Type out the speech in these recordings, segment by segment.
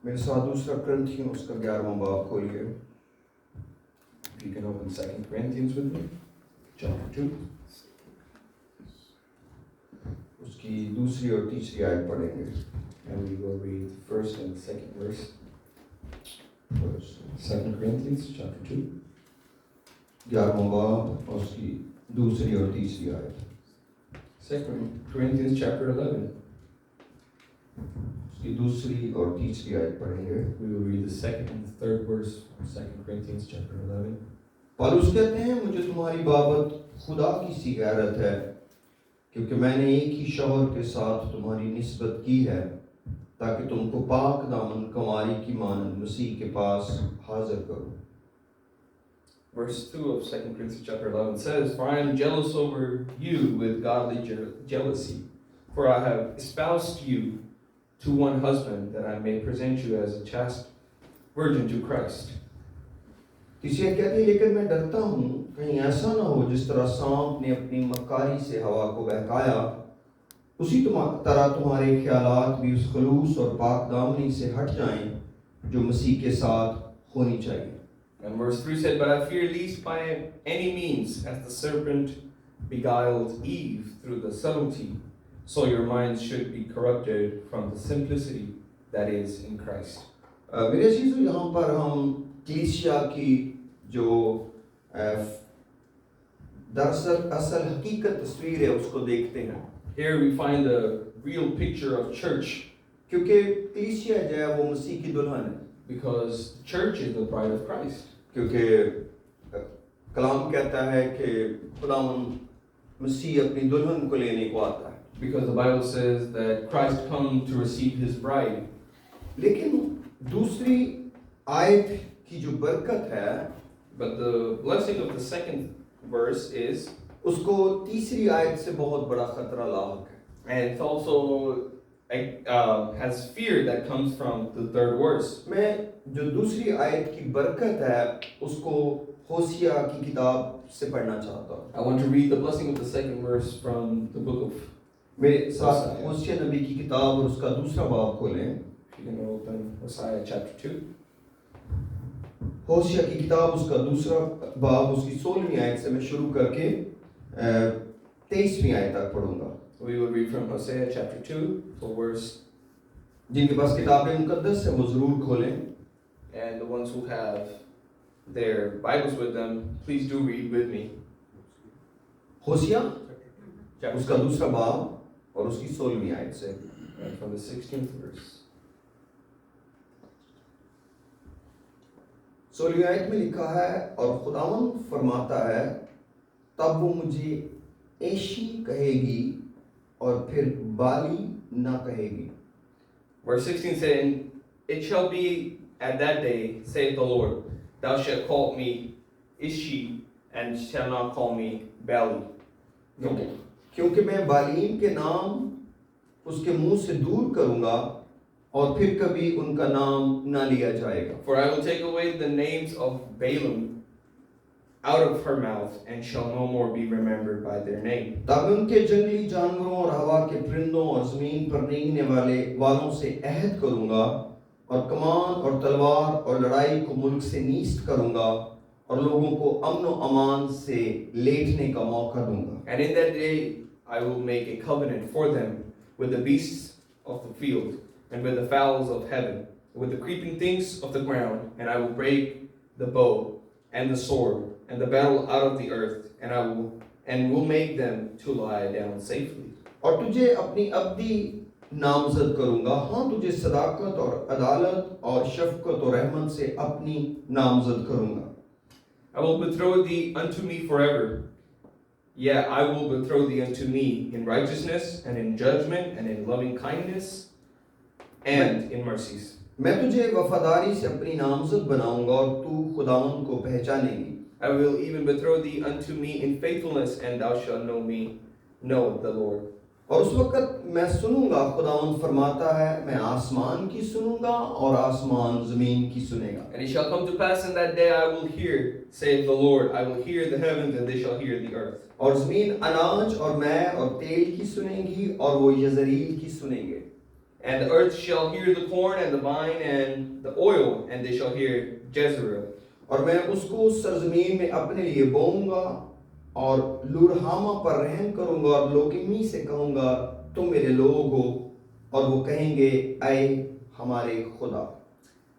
मेरे साथ दूसरा करंथियों उसका 11वां बाब खोलिए। If you can open 2 Corinthians with me, chapter 2. उसकी दूसरी और तीसरी आयत पढ़ेंगे। And we will read the first and the second verse. 2 2 Corinthians, chapter 2. 11वां बाब और उसकी दूसरी और तीसरी आयत। 2 Corinthians, chapter 11. उसकी दूसरी और तीसरी आयत पढ़ेंगे। We will read the second and the third verse of 2 Corinthians, chapter 11. पौलुस कहते हैं, मुझे तुम्हारी बाबत खुदा की सी गैरत है, क्योंकि मैंने एक ही शौहर के साथ तुम्हारी निस्बत की है, ताकि तुमको पाक दामन कुंवारी की मानंद मसीह के पास हाजिर करूं। Verse 2 of 2 Corinthians chapter 11 says, For I am jealous over you with godly jealousy, for I have espoused you to one husband, that I may present you as a chaste virgin to Christ. किसी एक कहती है, लेकिन मैं डरता हूँ कहीं ऐसा ना हो जिस तरह सांप ने अपनी मक्कारी से हवा को बहकाया, उसी तरह तुम्हारे ख्यालात भी उस खलूस और पाक दामनी से हट जाएं जो मसीह के साथ होनी चाहिए। And verse 3 said, But I fear lest by any means, as the serpent beguiled Eve through the subtlety, so your minds should be corrupted from the simplicity that is in Christ. मेरे अजीजों, यहाँ पर हम कलीसिया की जो दरअसल असल हकीकत तस्वीर है उसको देखते हैं। Here we find the real picture of church, क्योंकि कलीसिया जो है वो मसीह की दुल्हन है। because the church is the bride of Christ. क्योंकि कलाम कहता है कि खुदावंद मसीह अपनी दुल्हन को लेने को आता है। Because the Bible says that Christ come to receive his bride. लेकिन दूसरी आयत की जो बरकत है, But the blessing of the second verse is, उसको तीसरी आयत से बहुत बड़ा खतरा लाहक है। and it also has fear that comes from the third verse. मैं जो दूसरी आयत की बरकत है उसको होशिया की किताब से पढ़ना चाहता हूँ। I want to read the blessing of the second verse from the book of, मेरे साथ होशिया नबी की किताब और उसका दूसरा बाब खोलें। if you can open Hosea chapter 2. होशिया की किताब उसका दूसरा बाब उसकी 16वीं आयत से मैं शुरू करके 23वीं आयत तक पढ़ूंगा। We will read from Hosea chapter 2 to verse, जिनके पास किताबें मुकद्दस है वो जरूर खोलें। and the ones who have their Bibles with them, please do read with me. होशिया Chapter उसका 2, दूसरा बाब और उसकी 16वीं आयत से। and from the 16th verse. 16वीं आयत में लिखा है, और खुदावंद फरमाता है, तब वो मुझे ऐशी कहेगी और फिर बाली ना कहेगी। Verse 16 saying, It shall be at that day, saith the Lord, thou shalt call me Ishi, and shall not call me Bali. क्योंकि मैं बालीम के नाम उसके मुंह से दूर करूंगा और फिर कभी उनका नाम ना लिया जाएगा। For I will take away the names of Balaam out of her mouth, and shall no more be remembered by their name. तब उनके जंगली जानवरों और हवा के परिंदों और जमीन पर रेंगने वालों से अहद करूंगा, और कमान और तलवार और लड़ाई को मुल्क से नीस्त करूंगा, और लोगों को अमन और अमान से लेटने का मौका दूंगा। And in that day I will make a covenant for them with the beasts of the field, and with the fowls of heaven, with the creeping things of the ground, and I will break the bow and the sword and the battle out of the earth, and will make them to lie down safely. और तुझे अपनी अब्दी नामजद करूंगा, हाँ तुझे सदाकत और अदालत और शफकत और रहमत से अपनी नामजद करूंगा। I will betroth thee unto me forever. Yeah, I will betroth thee unto me in righteousness and in judgment and in loving kindness and in mercies. मैं तुझे वफादारी से अपनी नामजद बनाऊंगा और तू खुदावंद को पहचानेगी। I will even betroth thee unto me in faithfulness, and thou shalt know the Lord. और उस वक्त मैं सुनूंगा, खुदावंद फरमाता है, मैं आसमान की सुनूंगा और आसमान जमीन की सुनेगा। And it shall come to pass in that day I will hear, saith the Lord, I will hear the heavens, and they shall hear the earth. और जमीन अनाज और मैं और तेल की सुनेंगी और वो यजरील की सुनेंगे। And the earth shall hear the corn and the vine and the oil, and they shall hear Jezreel. और मैं उसको उस सरजमीन में अपने लिए बोऊंगा और लुरहामा पर रहम करूंगा और लोकिमी से कहूंगा तुम मेरे लोग हो, और वो कहेंगे ऐ हमारे खुदा.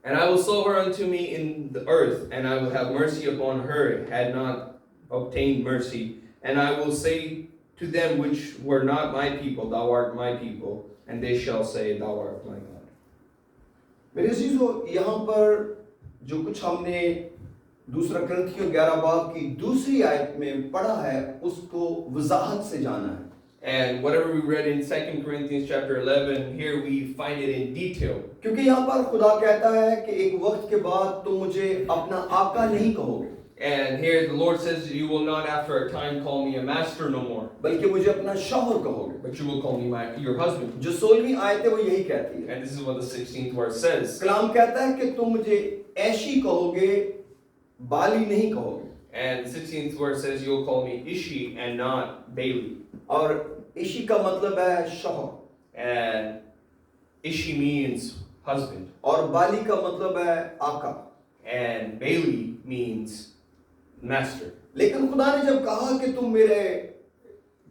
And I will sow her unto me in the earth, and I will have mercy upon her, had not obtained mercy. And I will say to them which were not my people, Thou art my people, and they shall say, Thou art my God. मेरे अजीजों, यहाँ पर जो कुछ हमने दूसरा कुरिन्थियों 11 बाब की दूसरी आयत में पढ़ा है उसको वजाहत से जाना है. And whatever we read in 2 Corinthians chapter 11, here we find it in detail. क्योंकि यहाँ पर खुदा कहता है कि एक वक्त के बाद तुम मुझे अपना आका नहीं कहोगे, And here the Lord says, You will not after a time call me a master no more, बल्कि मुझे अपना शौहर कहोगे. but you will call me your husband. जो 16वीं आयत है वो यही कहती है. And this is what the 16th verse says. कलाम कहता है कि तुम मुझे ऐशी कहोगे, बाली नहीं कहोगे. And the 16th verse says, You'll call me Ishi and not Bailey. और इशी का मतलब है शौहर, And Ishi means husband, और बाली का मतलब है आका. and Bailey means master. लेकिन खुदा ने जब कहा कि तुम मेरे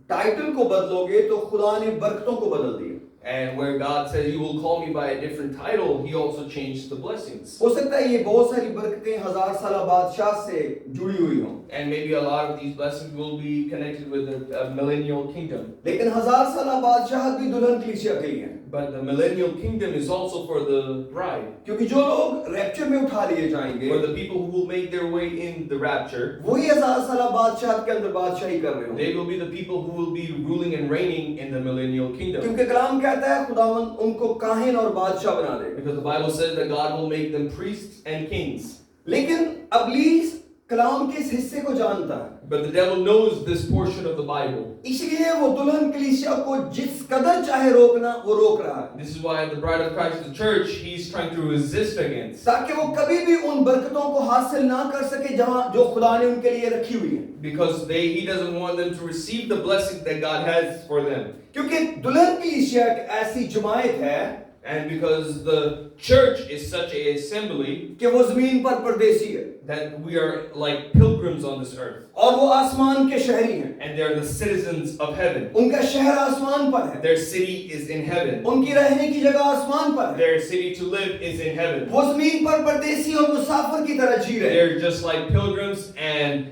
टाइटल को बदलोगे तो खुदा ने बरकतों को बदल दिया. And where God says, You will call me by a different title, He also changed the blessings. हो सकता है ये बहुत सारी बरकतें 1000 साला बादशाह से जुड़ी हुई हों, And maybe a lot of these blessings will be connected with the millennial kingdom. लेकिन 1000 साला बादशाह भी दुल्हन कलीसिया के लिए है. But the millennial kingdom is also for the bride. क्योंकि जो लोग रैप्चर में उठा लिए जाएंगे For the people who will make their way in the rapture, वही 1000 साला बादशाह के अंदर बादशाही कर रहे they होंगे. will be the people who will be ruling and reigning in the millennial kingdom. क्योंकि कलाम कहता है खुदावन उनको काहिन और बादशाह बना देगा. Because the Bible says that God will make them priests and kings. लेकिन अबलीस कलाम के इस हिस्से को जानता है, But the devil knows this portion of the Bible. इसलिए वो दुल्हन कलीसिया को जिस कदर चाहे रोकना वो रोक रहा है, This is why the bride of Christ, the church, he's trying to resist against. ताकि वो कभी भी उन बरकतों को हासिल ना कर सके जहां जो खुदा ने उनके लिए रखी हुई है. Because he doesn't want them to receive the blessing that God has for them. क्योंकि दुल्हन कलीसिया एक ऐसी जमायत है And because the church is such an assembly कि वो जमीन पर परदेसी है that we are like pilgrims on this earth. और वो आसमान के शहरी हैं. And they are the citizens of heaven. उनका शहर आसमान पर है, Their city is in heaven. उनकी रहने की जगह आसमान पर है. Their city to live is in heaven. वो जमीन पर परदेसी और मुसाफिर की तरह जी रहे हैं. They're just like pilgrims and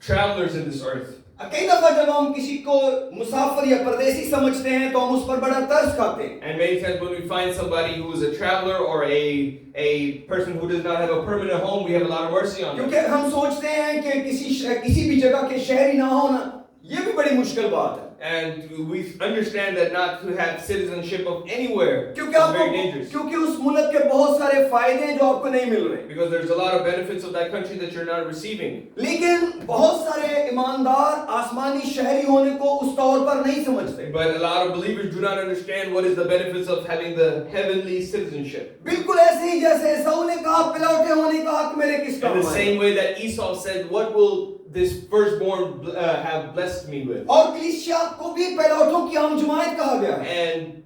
travelers in this earth. कई दफा जब हम किसी को मुसाफिर या परदेसी समझते हैं तो हम उस पर बड़ा तरस खाते हैं. And many times when we find somebody who is a traveler or a person who does not have a permanent home, we have a lot of mercy on them. क्योंकि हम सोचते हैं कि किसी भी जगह के शहरी ना होना ये भी बड़ी मुश्किल बात है. And we understand that not to have citizenship of anywhere is क्योंकि very dangerous. क्योंकि उस मुल्क के बहुत सारे फायदे हैं जो आपको नहीं मिल रहे. Because there's a lot of benefits of that country that you're not receiving. लेकिन बहुत सारे ईमानदार आसमानी शहरी होने को उस तौर पर नहीं समझते. But a lot of believers do not understand what is the benefits of having the heavenly citizenship. बिल्कुल ऐसे ही जैसे एसाऊ ने कहा पिलौठे होने का हक मेरे किस काम In the आए. same way that Esau said, What will this firstborn have blessed me with? और कलीसिया को भी पिलौठों की आम जमायत कहा गया है. And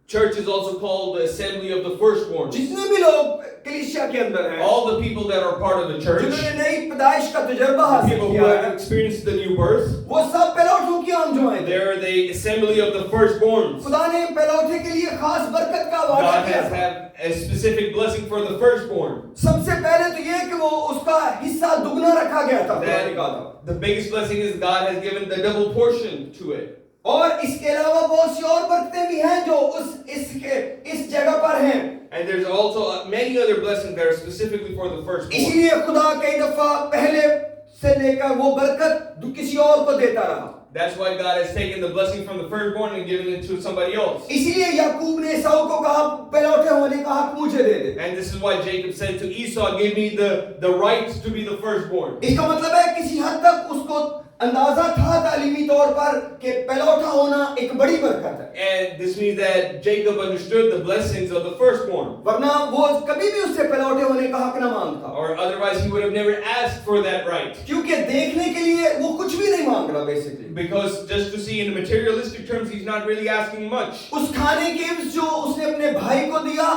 church is also called the assembly of the firstborn. जितने भी लोग कलीसिया के अंदर हैं, All the people that are part of the church, जिन्होंने नई पैदाइश का तजुर्बा हासिल people who किया have है, experienced the new birth, वो सब पिलौठों की आम जमायत है. they're the assembly of the firstborns. खुदा ने पिलौठे के लिए खास बरकत का वादा God किया has था. had a specific blessing for the firstborn. सबसे पहले तो ये कि वो उसका हिस्सा दुगना रखा गया था. खुदा ने कहा था. The biggest blessing is God has given the double portion to it. और इसके अलावा बहुत सी और बरकतें भी हैं जो इस जगह पर हैं. And there's also many other blessings that are specifically for the firstborn. इसलिए खुदा कई दफा पहले से लेकर वो बरकत किसी और को देता रहा. That's why God has taken the blessing from the firstborn and given it to somebody else. इसलिए याकूब ने एसाऊ को कहा पिलौठे होने का हक मुझे दे दे. And this is why Jacob said to Esau, Give me the right to be the firstborn. इसका मतलब है किसी हद तक उसको अंदाजा था तालीमी तौर पर कि पहलौठा होना एक बड़ी बरकत है, And this means that Jacob understood the blessings of the firstborn. वरना वो कभी भी उससे पहलौठे होने का हक न मांगता, Or otherwise he would have never asked for that right. क्योंकि देखने के लिए वो कुछ भी नहीं मांग रहा basically. Because just to see in materialistic terms, he's not really asking much. उस खाने के जो उसने अपने भाई को दिया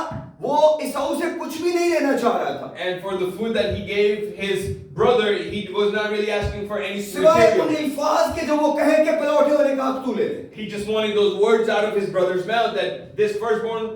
वो ईसाऊ से कुछ भी नहीं लेना चाह रहा था, And for the food that he gave his brother, he was not really asking for any सिवाय उन material. अल्फाज के जो वो कहे कि पहलौठे होने का हक तू ले ले। He just wanted those words out of his brother's mouth that this firstborn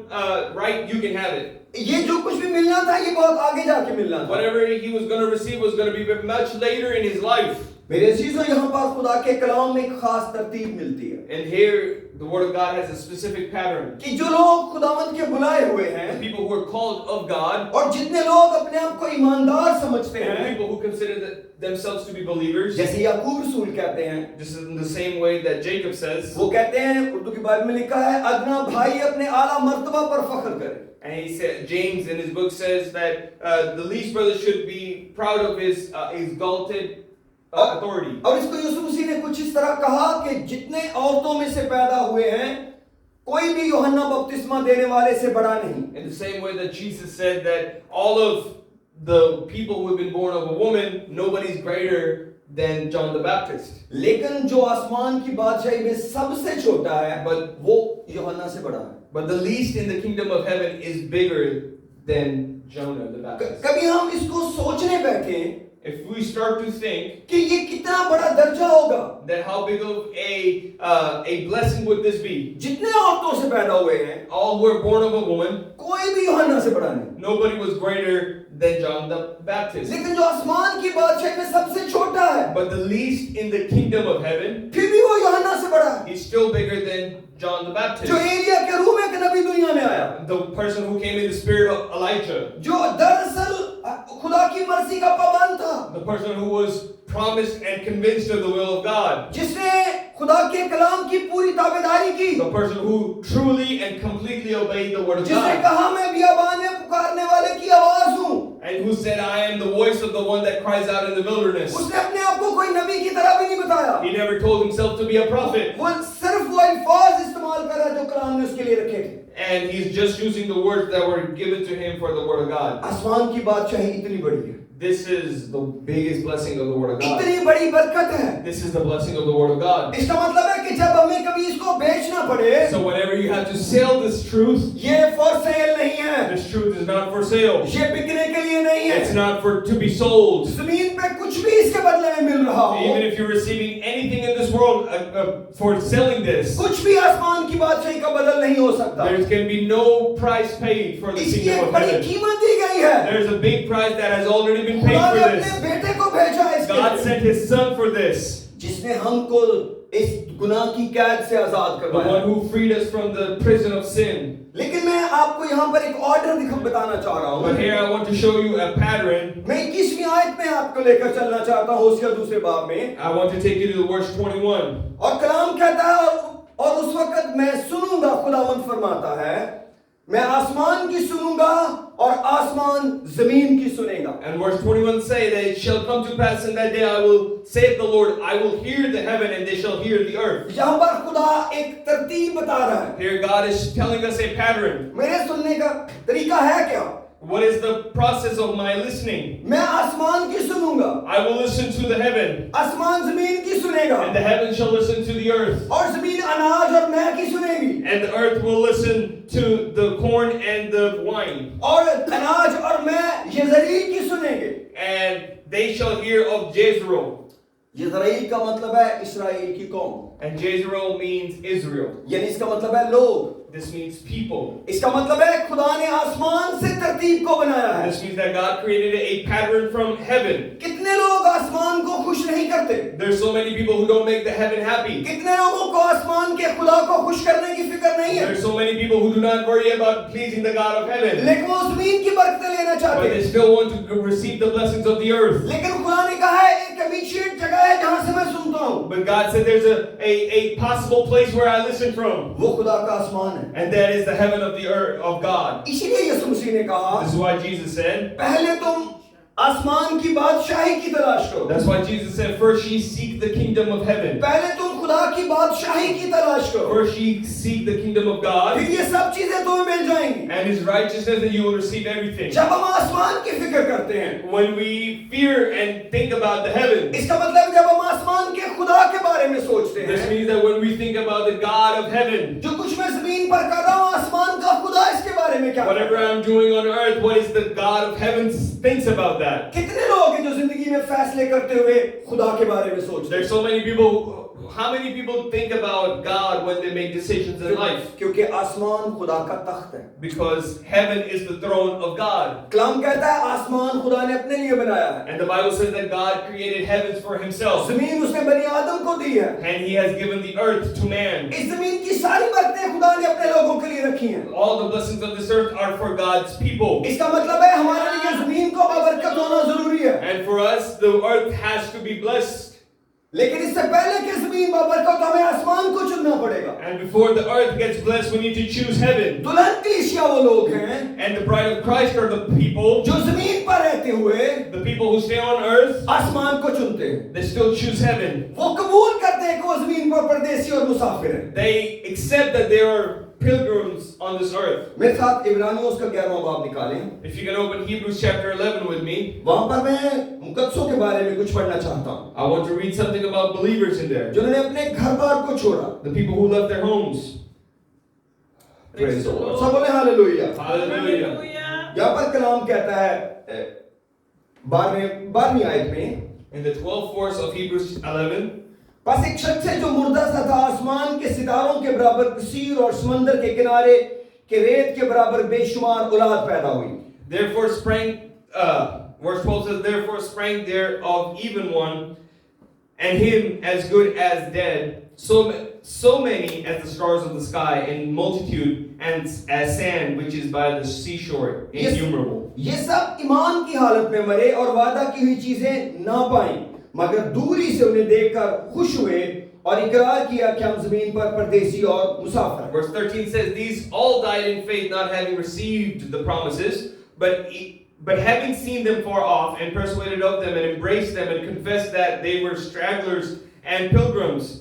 right, you can have it. ये जो कुछ भी मिलना था ये बहुत आगे जाके मिलना था। Whatever he was going to receive was going to be much later in his life. मेरे अजीजों, यहाँ पर खुदा के कलाम में एक खास तरतीब मिलती है And here, the word of God has a specific pattern. कि जो लोग खुदावंद के बुलाए हुए The हैं people who are called of God, और जितने लोग अपने आप को ईमानदार समझते and हैं, people who consider themselves to be believers, जैसे याकूब रसूल कहते हैं, just in the same way that Jacob says, वो कहते हैं, उर्दू की बाइबल में लिखा है, अदना भाई अपने आला मर्तबा पर फख्र करे। and he said, James in his book says that the least brother should be proud of his exalted authority. और इसको यीशु मसीह ने कुछ इस तरह कहा कि जितने औरतों में से पैदा हुए हैं कोई भी यूहन्ना बपतिस्मा देने वाले से बड़ा नहीं। In the same way that Jesus said that all of the people who have been born of a woman, nobody's greater than John the Baptist. लेकिन जो आसमान की बादशाही में सबसे छोटा है But वो यूहन्ना से बड़ा है। But the least in the kingdom of heaven is bigger than Jonah the Baptist. कभी हम इसको सोचने बैठे If we start to think कि ये कितना बड़ा दर्जा होगा, that how big of a blessing would this be? जितने औरतों से पैदा हुए हैं All were born of a woman. कोई भी यूहन्ना से बड़ा नहीं, Nobody was greater than John the Baptist. लेकिन जो आसमान की बादशाही में सबसे छोटा है But the least in the kingdom of heaven फिर भी वो यूहन्ना से बड़ा है। is still bigger than John the Baptist. जो एलिया के रूह में एक नबी दुनिया में आया, The person who came in the spirit of Elijah. जो दरअसल खुदा की मर्जी का पाबंद था, The person who was promised and convinced of the will of God. जिसने खुदा के कलाम की पूरी ताबेदारी की, The person who truly and completely obeyed the word of जिसने God. कहा मैं बियाबान में पुकारने वाले की आवाज हूँ, And who said, I am the voice of the one that cries out in the wilderness. उसने अपने आप को कोई नबी की तरह भी नहीं बताया। He never told himself to be a prophet. वो सिर्फ वो अल्फाज इस्तेमाल कर रहा है जो कलाम ने उसके लिए रखे थे। And he's just using the words that were given to him for the word of God. आसमान की बादशाही इतनी बड़ी है, This is the biggest blessing of the word of God. इतनी बड़ी बरकत है। This is the blessing of the word of God. इसका मतलब है कि जब हमें कभी इसको बेचना पड़े, So whenever you have to sell this truth, ये फॉर सेल नहीं है, this truth is not for sale. ये बिकने के लिए नहीं है। It's not for to be sold. जमीन पे कुछ भी इसके बदले में मिल रहा हो, Even if you're receiving anything in this world for selling this, कुछ भी आसमान की बादशाही का बदल नहीं हो सकता। there can be no price paid for the इसकी kingdom एक of बड़ी heaven. कीमत दी गई है। There's a big price that has already been paid खुदा for ने अपने this. बेटे को भेजा है इसके God लिए, sent His Son for this, जिसने हमको इस गुनाह की कैद से आजाद the one करवाया। who freed us from the prison of sin. लेकिन मैं आपको यहाँ पर एक ऑर्डर बताना चाह रहा But हूँ। here I want to show you a pattern. मैं 21वीं आयत में आपको लेकर चलना चाहता हूँ, उसके दूसरे बाब में। I want to take you to the verse 21. और कलाम कहता है और उस वक्त मैं सुनूंगा, खुदावंद फरमाता है, मैं आसमान की सुनूंगा और आसमान जमीन की सुनेगा। And verse 21 say that it shall come to pass in that day, I will say the Lord, I will hear the heaven and they shall hear the earth. यहाँ पर खुदा एक तरतीब बता रहा है। Here God is telling us a pattern. मेरे सुनने का तरीका है क्या? What is the process of my listening? मैं आसमान की सुनूंगा, I will listen to the heaven, आसमान जमीन की सुनेगा, and the heaven shall listen to the earth, और जमीन अनाज और मैं की सुनेगी, and the earth will listen to the corn and the wine, और अनाज और मैं यज़रील की सुनेंगे। and they shall hear of Jezreel. यज़रील का मतलब है इस्राएल की कौम, And Jezreel means Israel. यानी इसका मतलब है लोग। This means people. इसका मतलब है खुदा ने आसमान से तरतीब को बनाया है। This means that God created a pattern from heaven. कितने लोग आसमान को खुश नहीं करते? There's so many people who don't make the heaven happy. कितने लोगों को आसमान के खुदा को खुश करने की फिक्र नहीं है? There's so many people who do not worry about pleasing the God of heaven, लेकिन वो जमीन की बरकतें लेना but चाहते they हैं। still want to receive the blessings of the earth. लेकिन खुदा ने कहा है एक इमीडिएट जगह है जहां से मैं सुनता हूं। But God said there's a possible place where I listen from, वो खुदा का आसमान है। and that is the heaven of the earth of God. इसीलिए यीशु मसीह ने कहा, This is why Jesus said, पहले तुम आसमान की बादशाही की तलाश करो। That's why Jesus said, first ye seek the kingdom of heaven. पहले तुम खुदा की बादशाही की तलाश करो, First ye seek the kingdom of God फिर ये सब चीजें तुम्हें मिल जाएंगी। and his righteousness, and you will receive everything. जब हम आसमान की फिक्र करते हैं, When we fear and think about the heavens, इसका मतलब जब हम आसमान के खुदा के बारे में सोचते this हैं, means that when we think about the God of heaven, जो कुछ मैं जमीन पर कर रहा हूँ, आसमान का खुदा इसके बारे में क्या whatever कहता है? I'm doing on earth, what is the God of heaven thinks about that? कितने लोग हैं जो जिंदगी में फैसले करते हुए खुदा के बारे में सोचते There's हैं? so many people. How many people think about God when they make decisions in life? क्योंकि आसमान खुदा का तख्त है। Because heaven is the throne of God. कलाम कहता है आसमान खुदा ने अपने लिए बनाया है, And the Bible says that God created heavens for himself. जमीन उसने बनी आदम को दी है, And he has given the earth to man. इस जमीन की सारी बरकतें खुदा ने अपने लोगों के लिए रखी हैं। All the blessings of this earth are for God's people. इसका मतलब है हमारे लिए जमीन को बाबरकत होना जरूरी है, And for us, the earth has to be blessed. लेकिन इससे पहले कि जमीन बाबरकत हमें आसमान को चुनना पड़ेगा। And before the earth gets blessed, we need to choose heaven. दुल्हन कलीसिया वो लोग हैं And the bride of Christ are the people, जो जमीन पर रहते हुए the people who stay on earth, आसमान को चुनते हैं। they still choose heaven. वो कबूल करते हैं कि वो जमीन पर परदेसी और मुसाफिर हैं। They accept that they are pilgrims on this earth. मेरे साथ इब्रानियों उसका 11वां बाब निकालें। If you can open Hebrews chapter 11 with me, वहां पर मैं मुकद्दसों के बारे में कुछ पढ़ना चाहता हूँ, I want to read something about believers in there. जिन्होंने अपने घर-बार को छोड़ा। The people who left their homes. Praise the Lord। सब बोले हालेलुया। Hallelujah. यहाँ पर कलाम कहता है 12वीं आयत में, In the 12th verse of Hebrews 11, बस एक शख्स है जो मुर्दा सा था, आसमान के सितारों के बराबर कसीर और समंदर के किनारे के रेत के बराबर बेशुमार औलाद पैदा हुई। therefore sprang, verse 12 says, therefore sprang there of even one, and him as good as dead, so many as the stars of the sky, and multitude and as sand which is by the seashore, innumerable. ये सब ईमान की हालत में मरे और वादा की हुई चीजें ना पाई, मगर दूरी से उन्हें देखकर खुश हुए और इकरार किया कि हम जमीन पर परदेसी और मुसाफिर हैं। Verse 13 says, these all died in faith, not having received the promises, but having seen them far off, and persuaded of them, and embraced them, and confessed that they were stragglers and pilgrims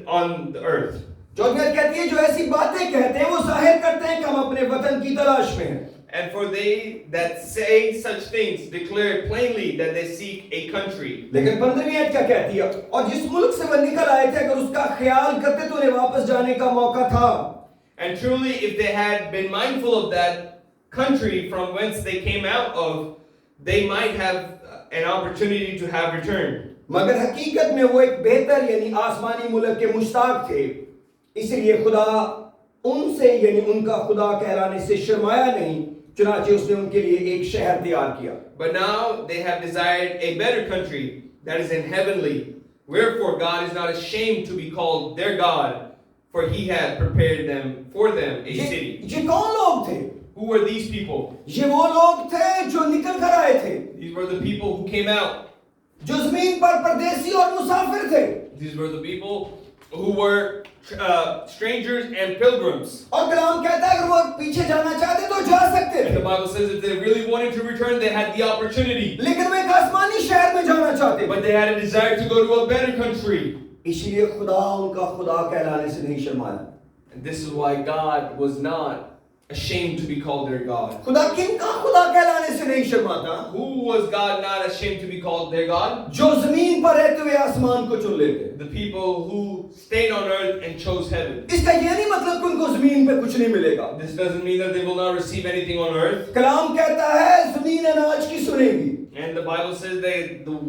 on the earth. चौथी कहती है जो ऐसी बातें कहते हैं वो जाहिर करते हैं कि हम अपने वतन की तलाश में हैं। And for they that say such things declare plainly that they seek a country. लेकिन 15वीं आयत क्या कहती है? और जिस मुल्क से वह निकल आए थे अगर उसका ख्याल करते तो उन्हें वापस जाने का मौका था। And truly, if they had been mindful of that country from whence they came out of, they might have an opportunity to have returned. मगर हकीकत में वो एक बेहतर यानी आसमानी मुल्क के मुश्ताक थे, इसलिए खुदा उनसे यानी उनका खुदा कहलाने से शर्माया नहीं, चुनाचे उसने उनके लिए एक शहर तैयार किया। But now they have desired a better country that is in heavenly. Wherefore God is not ashamed to be called their God, for he had prepared them for them a city. ये कौन लोग थे? Who were these people? ये वो लोग थे जो निकल कर आए थे, These were the people who came out. जो जमीन पर परदेसी और मुसाफिर थे। These were the people who were strangers and pilgrims. और कलाम कहता है अगर वो पीछे जाना चाहते तो जा सकते And the थे, Bible says if they really wanted to return, they had the opportunity. लेकिन वो एक आसमानी शहर में जाना चाहते But थे, they had a desire to go to a better country. इसलिए खुदा उनका खुदा कहलाने से नहीं शर्माया। And this is why God was not ashamed to be called their God. खुदा किनका खुदा कहलाने से नहीं शर्माता? Who was God not ashamed to be called their God? जो जमीन पर रहते हुए आसमान को चुन लेते। The people who stayed on earth and chose heaven. इसका ये नहीं मतलब कि उनको जमीन पे कुछ नहीं मिलेगा। This doesn't mean that they will not receive anything on earth. कलाम कहता है जमीन अनाज की सुनेगी, And the Bible says that the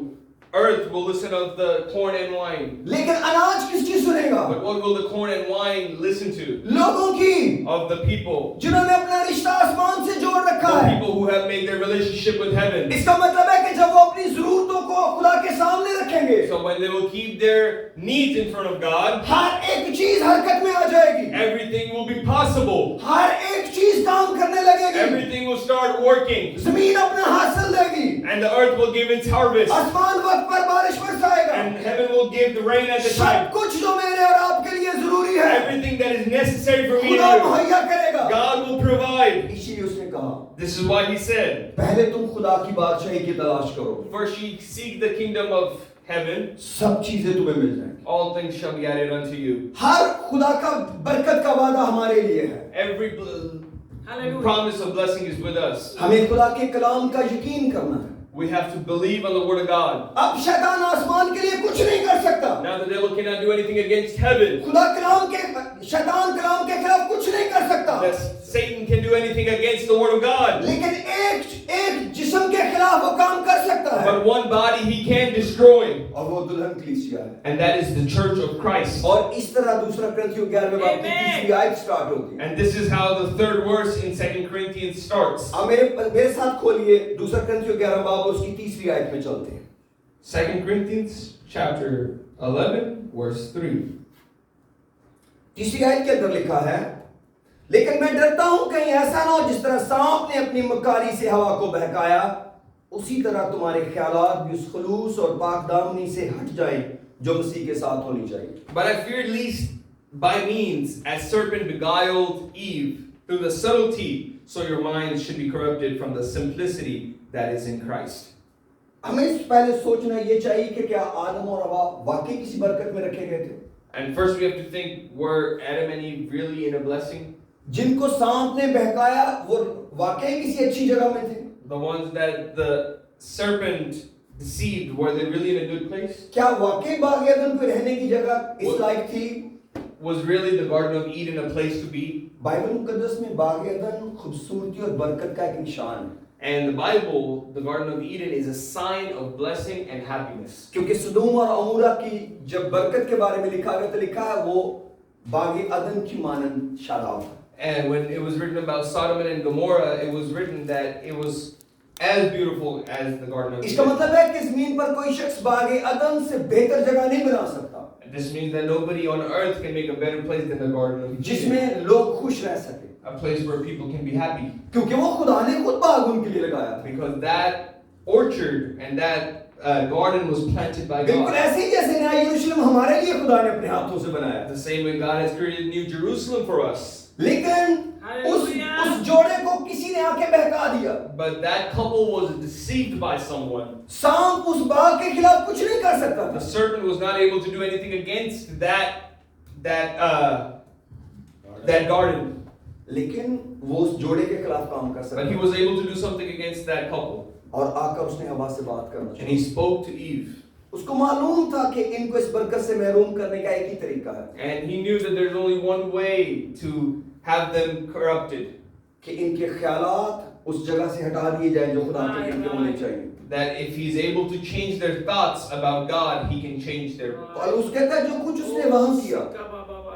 earth will listen of the corn and wine. लेकिन अनाज किसकी सुनेगा? But what will the corn and wine listen to? लोगों की, Of the people. जिन्होंने अपना रिश्ता आसमान से जोड़ रखा The है। people who have made their relationship with heaven. इसका मतलब है कि जब वो अपनी जरूरतों को खुदा के सामने रखेंगे, So when they will keep their needs in front of God, हर एक चीज हरकत में आ जाएगी, everything will be possible. हर एक चीज काम करने लगेगी, Everything will start working. जमीन अपना हासिल देगी, And the earth will give its harvest. आसमान वक्त पर बारिश बरसाएगा। And heaven will give the rain at the सब time. कुछ जो मेरे और आपके लिए जरूरी जरूरी है Everything that is necessary for me खुदा and you, मुहैया करेगा। God will provide. इसीलिए उसने कहा This is why he said, पहले तुम खुदा की बादशाही की तलाश करो, first ye seek the kingdom of heaven, सब चीजें तुम्हें मिल जाएंगी। all things shall be added unto you. हर खुदा का बरकत का वादा हमारे लिए है। Every promise of blessing is with us. हमें खुदा के कलाम का यकीन करना है। We have to believe on the word of God. अब शैतान आसमान के लिए कुछ नहीं कर सकता। Now the devil cannot do anything against heaven. शैतान कलाम के खिलाफ कुछ नहीं कर सकता। That Satan can do anything against the word of God. लेकिन एक जिस्म के खिलाफ वो काम कर सकता है। But one body he can destroy. और वो दुल्हन कलीसिया है। And that is the church of Christ. और इस तरह दूसरा कुरिन्थियों 11वें बाब की तीसरी आयत स्टार्ट होती है। And this is how the third verse in 2 Corinthians starts. अब मेरे साथ खोलिए दूसरा कुरिन्थियों 11 बाब उसकी तीसरी आयत में चलते हैं। 2 Corinthians chapter 11 verse 3. तीसरी आयत के अंदर लिखा है, लेकिन मैं डरता हूं कहीं ऐसा ना हो जिस तरह सांप ने अपनी मकारी से हवा को बहकाया, उसी तरह तुम्हारे ख्यालात भी उस खलूस और पाकदामनी से हट जाएं जो मसीह के साथ होनी चाहिए। But I feared lest by means as serpent beguiled Eve through the subtlety, so your minds should be corrupted from the simplicity that is in Christ. हमें पहले सोचना ये चाहिए कि क्या आदम और हवा वाकई किसी बरकत में रखे गए थे? And first we have to think, were Adam and Eve really in a blessing? जिनको सांप ने बहकाया वो वाकई किसी अच्छी जगह में थे? The ones that the serpent deceived, were they really in a good place? क्या वाकई बाग एदन पे रहने की जगह इस लायक थी? Was really the Garden of Eden a place to be? Bible मुकद्दस में बाग एदन खूबसूरती और बरकत का एक निशान है। And the Bible, the Garden of Eden, is a sign of blessing and happiness. क्योंकि सदोम और अमूरा की जब बरकत के बारे में लिखा गया तो लिखा है वो बाग एदन की मानंद शादाब था। And when it was written about Sodom and Gomorrah, it was written that it was as beautiful as the Garden of इसका Eden. मतलब है कि ज़मीन पर कोई शख्स बाग एदन से बेहतर जगह नहीं बना सकता, This means that nobody on earth can make a better place than the Garden of Eden. जिसमें लोग खुश रह सके, A place where people can be happy. क्योंकि वो खुदा ने खुद बाग उनके लिए लगाया था। Because that orchard and that garden was planted by बिल्कुल God. ऐसे ही जैसे नया यरूशलेम हमारे लिए खुदा ने अपने हाथों से बनाया। The same way God has created New Jerusalem for us. लेकिन उस जोड़े को किसी ने आके बहका दिया। But that couple was deceived by someone. सांप उस बाग के खिलाफ कुछ नहीं कर सकता The था। serpent was not able to do anything against that garden. लेकिन वो उस जोड़े के खिलाफ काम कर But he सकता was able to do something against that couple. और आकर उसने हवा से बात करना And he चाहिए। spoke to Eve. उसको मालूम था कि इनको इस बरकत से महरूम करने का एक ही तरीका है And he knew that there's only one way to have them corrupted. कि इनके ख्यालात उस जगह से हटा दिए जाएं जो खुदा के इनके होने चाहिए। That if he's able to change their thoughts about God, he can change their. और उस कहता है जो कुछ उसने वहां किया,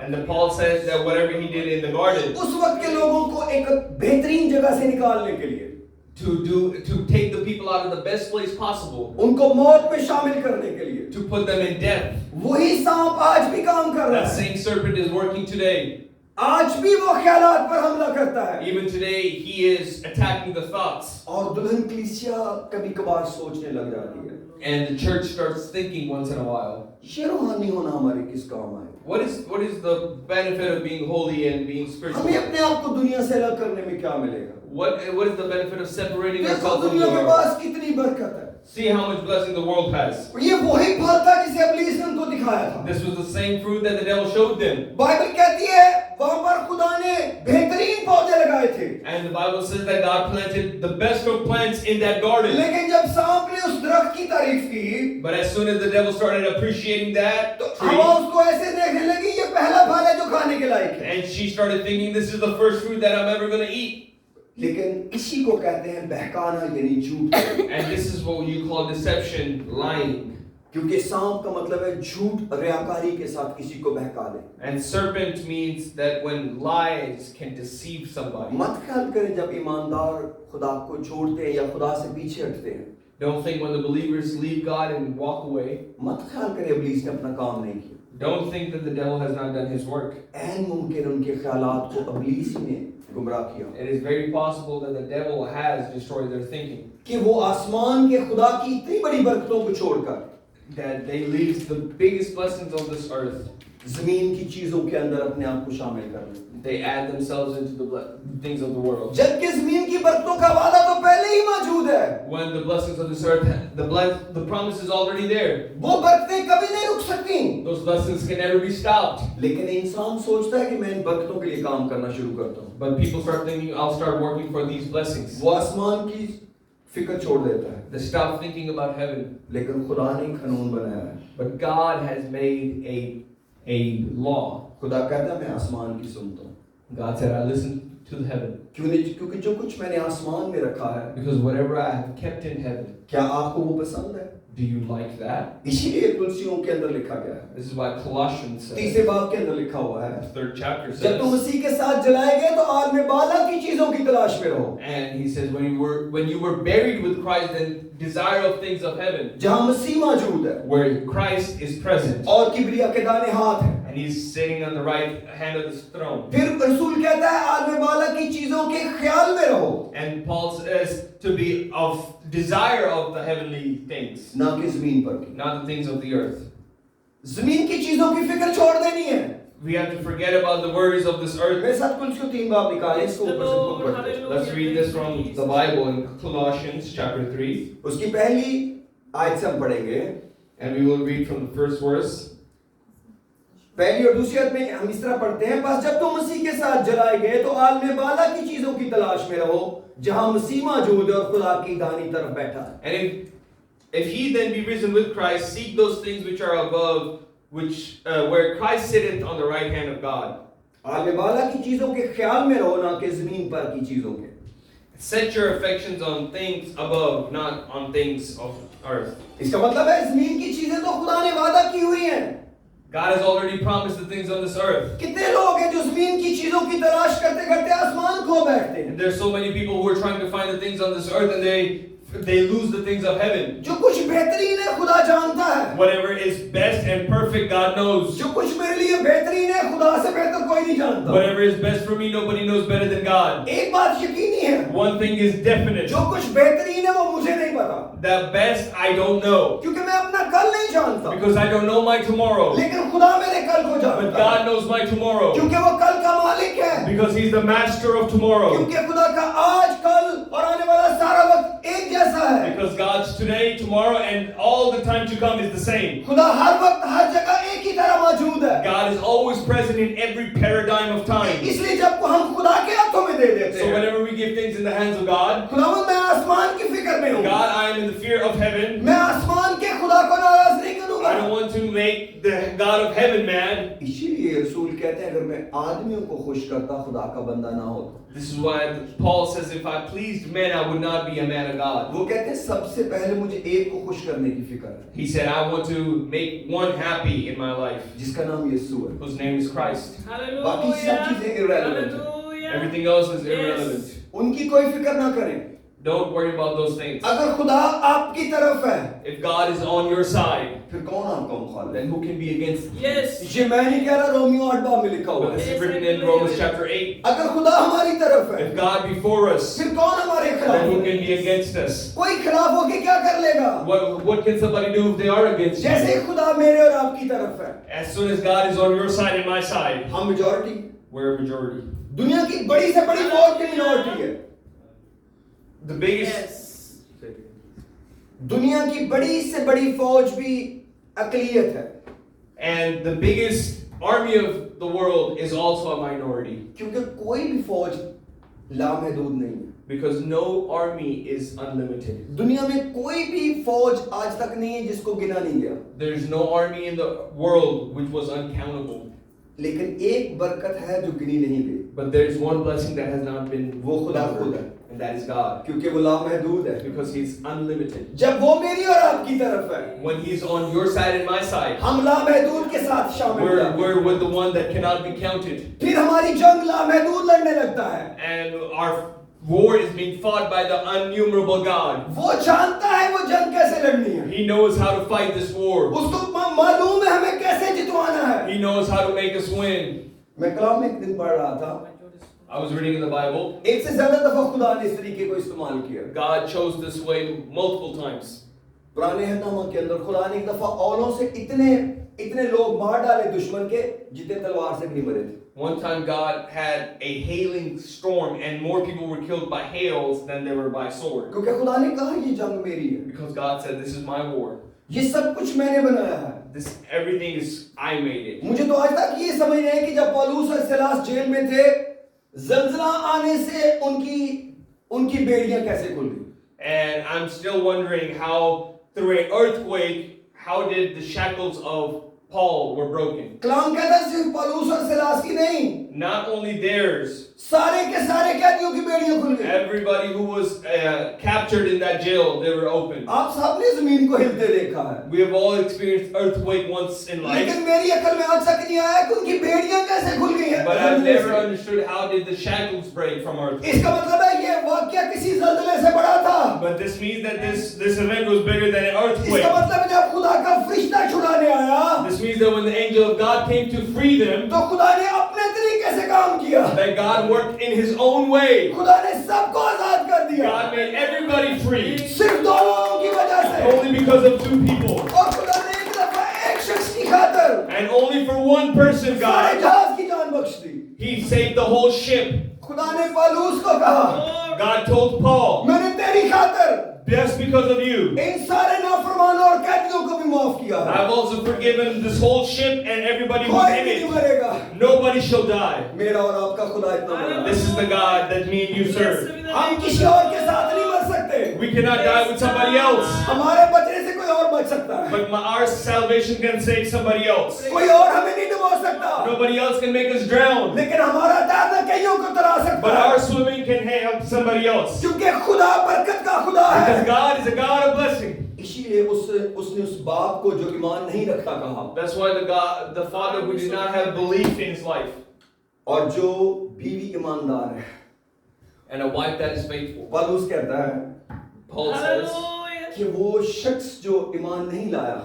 And the Paul says that whatever he did in the garden, उस वक्त के लोगों को एक बेहतरीन जगह से निकालने के लिए, to take the people out of the best place possible, उनको मौत में शामिल करने के लिए, to put them in death. वही सांप आज भी काम कर रहा That है। same serpent is working today. आज भी वो ख्यालात पर हमला करता है। Even today, he is attacking the thoughts. और दुल्हन कलीसिया कभी कभार सोचने लग जाती है, And the church starts thinking once in a while, ये रूहानी होना हमारे किस काम आए? what is the benefit of being holy and being spiritual? हमें अपने आप को दुनिया से अलग करने में क्या मिलेगा? What is the benefit of separating देखो ourselves from the दुनिया के world? पास कितनी बरकत है। See how much blessing the world has. ये वही फल था जिसे इब्लीस ने उनको दिखाया था। This was the same fruit that the devil showed them. Bible कहती है वहां पर खुदा ने बेहतरीन पौधे लगाए थे, And the Bible says that God planted the best of plants in that garden. लेकिन जब सांप ने उस दरख्त की तारीफ की But as soon as the devil started appreciating that तो tree, हवा उसको ऐसे देखने लगी ये पहला फल है जो खाने के लायक है। and she started thinking, this is the first fruit that I'm ever going to eat. लेकिन इसी को कहते हैं बहकाना यानी झूठ, And this is what you call deception, lying. क्योंकि सांप का मतलब है झूठ रियाकारी के साथ किसी को बहका दे। And serpent means that when lies can deceive somebody. मत ख्याल करें जब ईमानदार खुदा को छोड़ते हैं या खुदा से पीछे हटते हैं, Don't think when the believers leave God and walk away. मत ख्याल करें इब्लीस ने अपना काम नहीं किया। Don't think that the devil has not done his work. ऐन मुमकिन उनके ख्यालात को इब्लीस ही ने गुमराह किया It is very possible that the devil has destroyed their thinking. कि वो आसमान के खुदा की इतनी बड़ी बरकतों को छोड़कर That they leave the biggest blessings on this earth. जमीन की चीजों के अंदर अपने आप को शामिल कर लेते हैं। They add themselves into the things of the world. जबकि जमीन की बरकतों का वादा तो पहले ही मौजूद है। When the blessings of this earth, the promise is already there. वो बरकतें कभी नहीं रुक सकती। Those blessings can never be stopped. लेकिन इंसान सोचता है कि मैं इन बरकतों के लिए काम करना शुरू करता हूँ। But people start thinking, I'll start working for these blessings. वो आसमान की फिक्र छोड़ देता है। They stop thinking about heaven. लेकिन खुदा ने कानून बनाया है। But God has made a law. खुदा कहता है मैं आसमान की सुनता हूँ। God said, I listen to the heaven. क्योंकि जो कुछ मैंने आसमान में रखा है, Because whatever I have kept in heaven, क्या आपको वो पसंद है? do you like that? इसीलिए कुलसियों के अंदर लिखा गया है। This is why Colossians तीसरे says, बाब के अंदर लिखा हुआ है, the 3rd chapter जब तुम says, मसीह के साथ जलाए गए तो आलम बाला की चीजों की तलाश में रहो, and he says, when you were buried with Christ, then desire of things of heaven, जहाँ मसीह मौजूद है where Christ is present, और किबरिया के दाने हाथ है। and he's sitting on the right hand of his throne. फिर रसूल कहता है आलम बाला की चीजों के ख्याल में रहो, And Paul says to be of desire of the heavenly things, ना कि जमीन पर की। not the things of the earth. जमीन की चीजों की फिक्र छोड़ देनी है। We have to forget about the worries of this earth. मेरे साथ कुलसियों 3 बाब निकालें, इसको ऊपर से खुद पढ़ते हैं। Let's read this from the Bible in Colossians chapter 3. उसकी पहली आयत से हम पढ़ेंगे। And we will read from the first verse. पहली और दूसरी आयत में हम इस तरह पढ़ते हैं, बस जब तुम मसीह के साथ जलाए गए तो आलम बाला की चीजों की तलाश में रहो, जहां मसीह मौजूद है और खुदा की दाहिनी तरफ बैठा है। And if he then be risen with Christ, seek those things which are above, which where Christ sitteth on the right hand of God. आलम बाला की चीजों के ख्याल में रहो, ना कि जमीन पर की चीजों के। Set your affections on things above, not on things of earth. इसका मतलब है जमीन की चीजें तो खुदा ने वादा की हुई हैं। God has already promised the things on this earth. कितने लोग हैं जो जमीन की चीजों की तलाश करते करते आसमान खो बैठते हैं। And there's so many people who are trying to find the things on this earth and they lose the things of heaven. जो कुछ बेहतरीन है खुदा जानता है। Whatever is best and perfect, God knows. जो कुछ मेरे लिए बेहतरीन है खुदा से बेहतर कोई नहीं जानता। Whatever is best for me, nobody knows better than God. एक बात यकीनी है, One thing is definite. जो कुछ बेहतरीन है वो मुझे नहीं पता, The best I don't know. क्योंकि मैं अपना कल नहीं जानता। Because I don't know my tomorrow. लेकिन खुदा मेरे कल को But जानता है, God knows my tomorrow. क्योंकि वो कल का मालिक है। Because He's the master of tomorrow. क्योंकि खुदा का आज, कल और आने वाला सारा वक्त एक जैसा है। Because God's today, tomorrow, and all the time to come is the same. खुदा हर वक्त हर जगह एक ही तरह मौजूद है। God is always present in every paradigm of time. इसलिए जब हम खुदा के हाथों में दे देते So हैं, whenever we give things in the hands of God, खुदावंद मैं आसमान की फिक्र में हूँ, God, I am in the fear of heaven. मैं आसमान के खुदा को नाराज नहीं करूँगा। I don't want to make the God of heaven mad. इसीलिए रसूल कहते हैं अगर मैं आदमियों को खुश करता खुदा का बंदा ना होता। This is why Paul says, if I pleased men, I would not be a man of God. वो कहते हैं सबसे पहले मुझे एक को खुश करने की फिक्र है, He said, I want to make one happy in my life, जिसका नाम यीशु है। whose name is Christ. बाकी सब चीजें irrelevant हैं। Everything else is irrelevant. उनकी कोई फिक्र ना करें। Don't worry about those things. अगर खुदा आपकी तरफ है, If God is on your side, फिर कौन आपका मुखालिफ? then who can be against you? Yes. ये मैं नहीं कह रहा, रोमियो 8 बाब में लिखा हुआ But this है। is written in Romans chapter 8. अगर खुदा हमारी तरफ है, If God be for us, फिर कौन हमारे खिलाफ then who है? can be against us? कोई खिलाफ होके क्या कर लेगा? What can somebody do if they are against जैसे you? ही खुदा मेरे और आपकी तरफ है, As soon as God is on your side and my side, हम मेजॉरिटी। we're a majority. दुनिया की बड़ी से बड़ी फौज की मिनॉरिटी है। The biggest. Yes. दुनिया की बड़ी से बड़ी फौज भी अकलियत है, And the biggest army of the world is also a minority. क्योंकि कोई भी फौज लामहदूद नहीं है। Because no army is unlimited. दुनिया में कोई भी फौज आज तक नहीं है जिसको गिना नहीं गया, There's no army in the world which was uncountable. लेकिन एक बरकत है जो गिनी नहीं गई, But there's one blessing that has not been वो खुदा खुद numbered, है, and that is God. क्योंकि वो लामहदूद है। Because He's unlimited. जब वो मेरी और आपकी तरफ है, When He's on your side and my side, हम लामहदूद के साथ शामिल हो जाते हैं। we're with the one that cannot be counted. फिर हमारी जंग लामहदूद लड़ने लगता है। And our war is being fought by the innumerable God. वो जानता है वो जंग कैसे लड़नी है, He knows how to fight this war. उसको मालूम है हमें कैसे जितवाना है। He knows how to make us win. मैं कलाम में एक दिन पढ़ रहा था, I was reading in the Bible. एक से ज्यादा दफा खुदा ने इस तरीके को इस्तेमाल किया। God chose this way multiple times. पुराने अहदनामा के अंदर खुदा ने एक दफा औलों से इतने लोग मार डाले दुश्मन के जितने तलवार से भी नहीं मरे थे. One time God had a hailing storm and more people were killed by hails than they were by sword. क्योंकि खुदा ने कहा ये जंग मेरी है, Because God said, this is my war. ये सब कुछ मैंने बनाया है. Everything is, I made it. मुझे तो आज तक ये समझ नहीं है कि जब पौलुस और सिलास जेल में थे, जल्जला आने से उनकी बेड़ियां कैसे खुल गई. And I'm still wondering how, through an earthquake, how did the shackles of Paul were broken? कलाम कहता है सिर्फ पौलुस और सिलास की नहीं, Not only theirs, सारे के सारे कैदियों की बेड़ियां खुल गई. everybody who was captured in that jail, they were open. आप सबने जमीन को हिलते देखा है, We have all experienced earthquake once in life. लेकिन मेरी अकल में आज तक नहीं आया कि उनकी बेड़ियां कैसे खुल गई हैं. But I've never understood how did the shackles break from earthquake. इसका मतलब है ये वाकया किसी जल्जले से बड़ा था. But this means that this event was bigger than an earthquake. इसका मतलब है जब खुदा का फरिश्ता छुड़ाने आया, This means that when the angel of God came to free them, तो खुदा ने अपने तरीके से काम किया. that God worked in His own way. खुदा ने सबको आजाद कर दिया, God made everybody free. सिर्फ दो लोगों की वजह से. Only because of two people. और खुदा ने एक दफा एक शख्स की खातर And only for one person, सारे God, जहाज की जान बख्श दी. He saved the whole ship. खुदा ने पौलुस को कहा, God told Paul, मैंने तेरी खातर just because of you, इन सारे नाफरमान और कैदियों को भी माफ किया है. I've also forgiven this whole ship and everybody who's कोई in भी नहीं it. मरेगा. Nobody shall die. मेरा और आपका खुदा इतना बड़ा है. This is the God that me and you serve. हम किसी और के साथ नहीं मर सकते. We cannot die with somebody else. हमारे बचने से कोई और बच सकता है. But our salvation can save somebody else. कोई और हमें नहीं डुबो सकता. Nobody else can make us drown. लेकिन हमारा तैरना कईयों को तरा सकता But है. our swimming can help somebody else. क्योंकि खुदा बरकत का खुदा Because है. God is a God of blessing. इसीलिए उसने उस बाप को जो ईमान नहीं रखता कहा, That's why the father who did not have belief in his life, और जो बीवी ईमानदार है. and a wife that is faithful. पौलुस कहता है Paul says, कि वो शख्स जो ईमान नहीं लाया,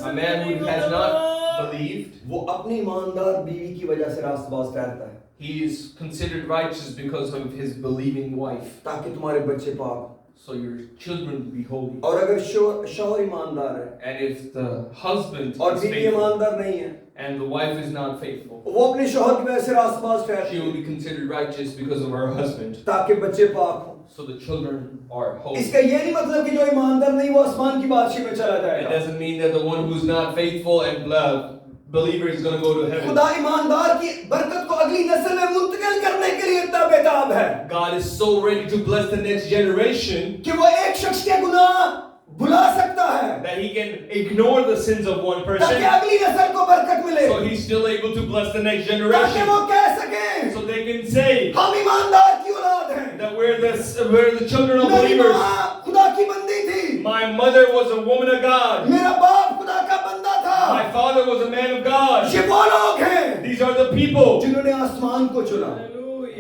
a man who has not believed, वो अपनी ईमानदार बीवी की वजह से रास्तबाज ठहरता है, he is considered righteous because of his believing wife. ताकि तुम्हारे बच्चे पाक. So your children be holy. और अगर शौहर ईमानदार है And if the husband और is बीवी faithful ईमानदार नहीं है, and the wife is not faithful, वो अपने शौहर की वजह से रास्तबाज ठहरती she will है, be considered righteous because of her husband. ताकि बच्चे पाक हों. So the children are holy. इसका ये नहीं मतलब कि जो ईमानदार नहीं वो आसमान की बादशाही में चला It जाएगा. doesn't mean that the one who's not faithful and believer is going to go to heaven. खुदा ईमानदार की बरकत को अगली नस्ल में मुंतकिल करने के लिए इतना बेताब है God is so ready to bless the next generation कि वो एक शख्स के गुनाह भुला सकता है, that he can ignore the sins of one ताकि person, अगली नस्ल को बरकत मिले, so he's still able to bless the next ताकि generation, वो कह सके so they can say हम ईमानदार की औलाद हैं. that we're the children of मेरी believers. माँ खुदा की बंदी थी, My mother was a woman of God. मेरा बाप खुदा का बंदा था. My father was a man of God. ये वो लोग हैं These are the people जिन्होंने आसमान को चुना.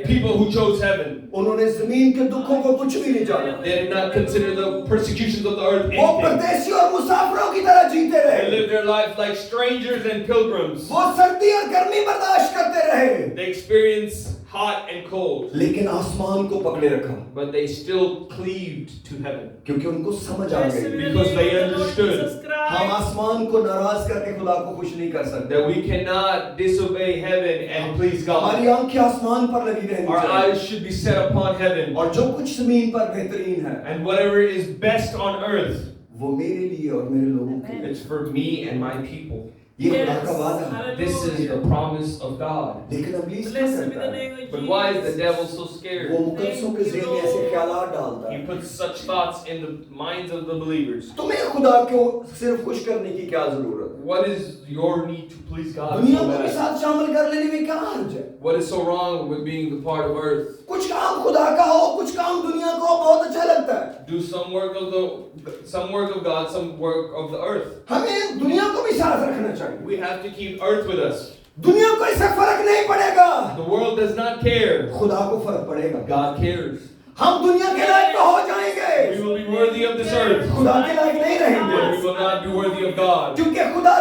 who chose heaven. उन्होंने जमीन के दुखों को कुछ भी नहीं जाना. They did not consider the persecutions of the earth वो anything. परदेशी और मुसाफिरों की तरह जीते They रहे. lived their life like strangers and pilgrims. वो सर्दी और गर्मी बर्दाश्त करते रहे, They experienced hot and cold, लेकिन आसमान को पकड़े रखा, but they still cleaved to heaven क्योंकि उनको समझ आ गई because they understood हम आसमान को नाराज करके खुदा को खुश नहीं कर सकते. that we cannot disobey heaven and please God. हमारी आंखें आसमान पर लगी रहनी Our चाहिए, eyes should be set upon heaven, और जो कुछ जमीन पर बेहतरीन है and whatever is best on earth, वो मेरे लिए और मेरे लोगों के लिए. it's for me and my people. ये खुदा का वादा है. This is the promise of God. लेकिन इब्लीस क्या करता है? But why is the devil so वो scared? मुकद्दसों के ज़हन में ऐसे ख्यालात डालता He है. puts such thoughts in the minds of the believers. तुम्हें खुदा को सिर्फ खुश करने की क्या जरूरत है? What is your need to please God दुनिया so को भी bad? साथ शामिल कर लेने में क्या हर्ज है? What is so wrong with being the part of earth? कुछ काम खुदा का हो, कुछ काम दुनिया को हो, बहुत अच्छा लगता है. Do some work of God, some work of the earth. हमें दुनिया को भी साथ रखना चाहिए. We have to keep earth with us. दुनिया को इससे फर्क नहीं पड़ेगा, The world does not care. खुदा को फर्क पड़ेगा. God cares. हम दुनिया के लायक तो हो जाएंगे, We will be worthy of this earth, खुदा के लायक नहीं but रहेंगे, we will not be worthy of God. क्योंकि खुदा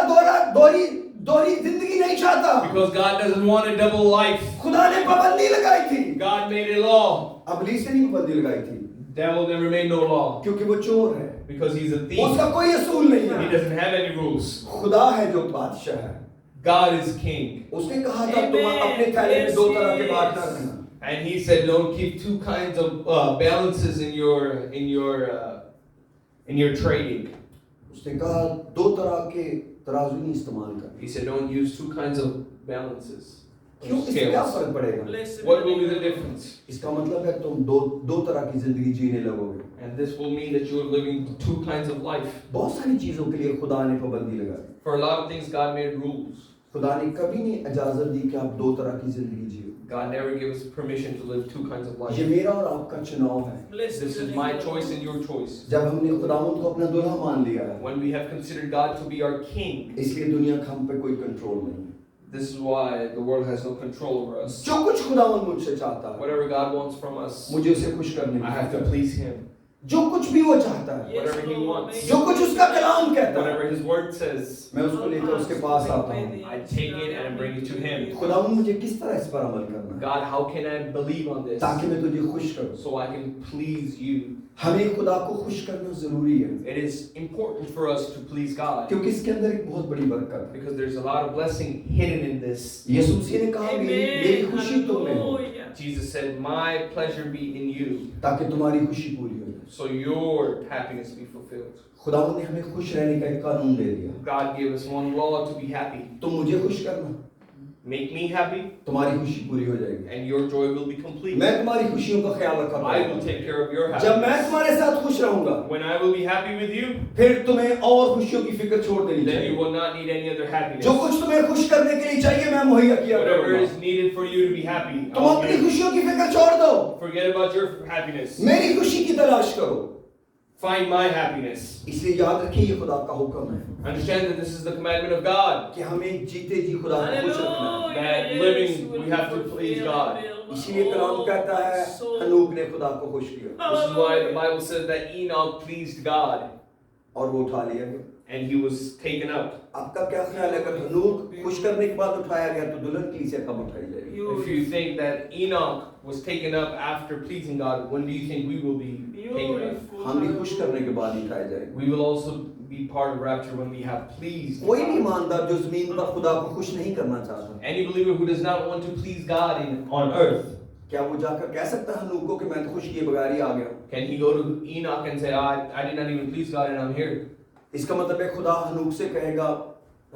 दोहरी जिंदगी नहीं चाहता. Because God doesn't want a double life. खुदा ने पाबंदी लगाई थी, God made a law. इब्लीस ने नहीं पाबंदी लगाई थी. devil never made no law क्योंकि वो चोर है, because he's a thief. उसका कोई असूल नहीं He है। doesn't have any rules. खुदा है जो बादशाह है। God is king. उसने कहा था तुम अपने थैले में 2 तरह के बाट न रखना। And he said, don't keep two kinds of balances in your trading. उसने कहा 2 तरह के तराजू नहीं इस्तेमाल कर। He said, don't use two kinds of balances. क्यों? इससे क्या Scales. फर्क पड़ेगा? What will be the difference? इसका मतलब है तुम दो तरह की जिंदगी जीने लगोगे। And this will mean that you are living two kinds of life. बहुत सारी चीजों के लिए खुदा ने पाबंदी लगाई। For a lot of things, God made rules. खुदा ने कभी नहीं इजाजत दी कि आप 2 तरह की जिंदगी जियो। God never gave us permission to live two kinds of ये life. मेरा और आपका चुनाव है। This is my choice and your choice. जब हमने खुदावंद को अपना दुल्हा मान लिया है, When we have considered God to be our king, इसलिए दुनिया का हम पे कोई कंट्रोल नहीं है। this is why the world has no control over us. जो कुछ खुदावंद मुझसे चाहता है, Whatever God wants from us, मुझे उसे खुश करने I have की to please Him. जो कुछ भी वो चाहता है, Whatever He wants, जो कुछ उसका कलाम कहता है, whatever His word says, मैं उसको लेकर उसके पास आता हूँ। I take it and I bring it to Him. खुदावंद मुझे किस तरह इस पर अमल करना है, God, how can I believe on this ताकि मैं तुझे खुश करूँ। so I can please you? हमें खुदा को खुश करना जरूरी है, It is important for us to please God क्योंकि इसके अंदर एक बहुत बड़ी बरकत है। because there's a lot of blessing hidden in this. यीशु मसीह ने कहा मेरी खुशी तुम में हो, Jesus said, my pleasure be in you, ताकि तुम्हारी खुशी पूरी हो जाए। so your happiness be fulfilled. खुदावंद ने हमें खुश रहने का एक कानून दे दिया। God gave us one law to be happy. तुम मुझे खुश करना, Make me happy तुम्हारी खुशी पूरी हो जाएगी। and your joy will be complete. मैं तुम्हारी खुशियों का ख्याल रखा I will करूंगा। take care of your जब मैं happiness. तुम्हारे साथ खुश रहूंगा, When I will be happy with you, फिर तुम्हें और खुशियों की फिक्र छोड़ देनी then you चाहिए। will not need any other happiness. जो कुछ तुम्हें खुश करने के लिए चाहिए मैं मुहैया किया Whatever करूंगा। is needed for you to be happy, तुम I'll अपनी give. खुशियों की फिक्र छोड़ दो, Forget about your happiness. मेरी खुशी की तलाश करो। Find my happiness. इसलिए याद रखिए ये खुदा का हुक्म है Understand that this is the commandment of God. कि हमें जीते जी खुदा को खुश रखना है। That living, we have to please God. इसीलिए कलाम कहता है हनूक ने खुदा को खुश किया This is why the Bible says that Enoch pleased God और वो उठा लिया गया। and he was taken up. आपका क्या ख्याल है, अगर हनूक खुश करने के बाद उठाया गया तो दुल्हन कलीसिया कब उठाई जाएगी? If you think that Enoch was taken up after pleasing God, when do you think we will be taken up? हम भी खुश करने के बाद ही उठाए जाएंगे। We will also be part of rapture when we have pleased कोई भी God. ईमानदार जो जमीन पर खुदा को खुश नहीं करना चाहता, Any believer who does not want to please God on earth, क्या वो जाकर कह सकता है हनूक को कि मैं तो खुश किए बगैर ही आ गया? can he go to Enoch and say, I did not even please God and I'm here? इसका मतलब है खुदा हनूक से कहेगा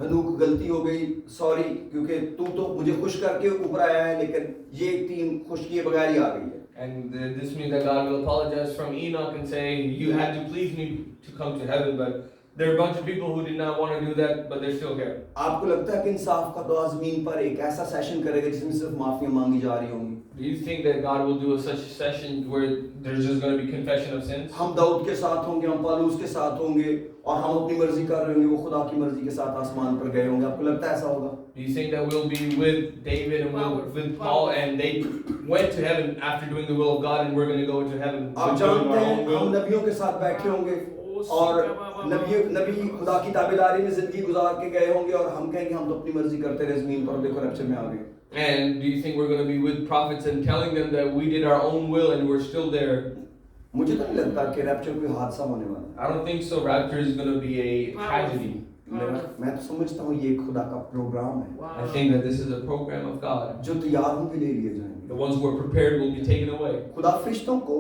हनूक गलती हो गई, सॉरी, क्योंकि तू तो मुझे खुश करके ऊपर आया है लेकिन ये टीम खुश किए बगैर ही आ गई है। And this means that God will apologize from Enoch and say, you had to please me to come to heaven, but there are a bunch of people who did not want to do that, but they're still here. आपको लगता है कि इंसाफ का दुआ ज़मीन पर एक ऐसा सेशन करेगा जिसमें सिर्फ माफियां मांगी जा रही होंगी? Do you think that God will do such a session where there's just going to be confession of sins? हम दाऊद के साथ होंगे, हम पालूस के साथ होंगे और हम अपनी मर्जी कर रहे होंगे, वो खुदा की मर्जी के साथ आसमान पर गए होंगे। आपको लगता है ऐसा होगा? Do you think that we'll be with David and with Paul and they went to heaven after doing the will of God and we're going to go to heaven आप with doing जानते our हैं own हम will? नबियों के साथ बैठे होंगे और नबी खुदा की ताबेदारी में जिंदगी गुजार के गए होंगे और हम कहेंगे हम तो अपनी मर्जी करते रहे ज़मीन पर, देखो रैप्चर में आ गए। And do you think we're going to be with prophets and telling them that we did our own will and we're still there? मुझे तो नहीं लगता कि रैप्चर कोई हादसा होने वाला है। I don't think so. Rapture is going to be a tragedy. मैं तो समझता हूँ ये खुदा का प्रोग्राम है। I think that this is a program of God. जो तैयार होंगे ले लिए जाएंगे। The ones who are prepared will be taken away. खुदा फरिश्तों को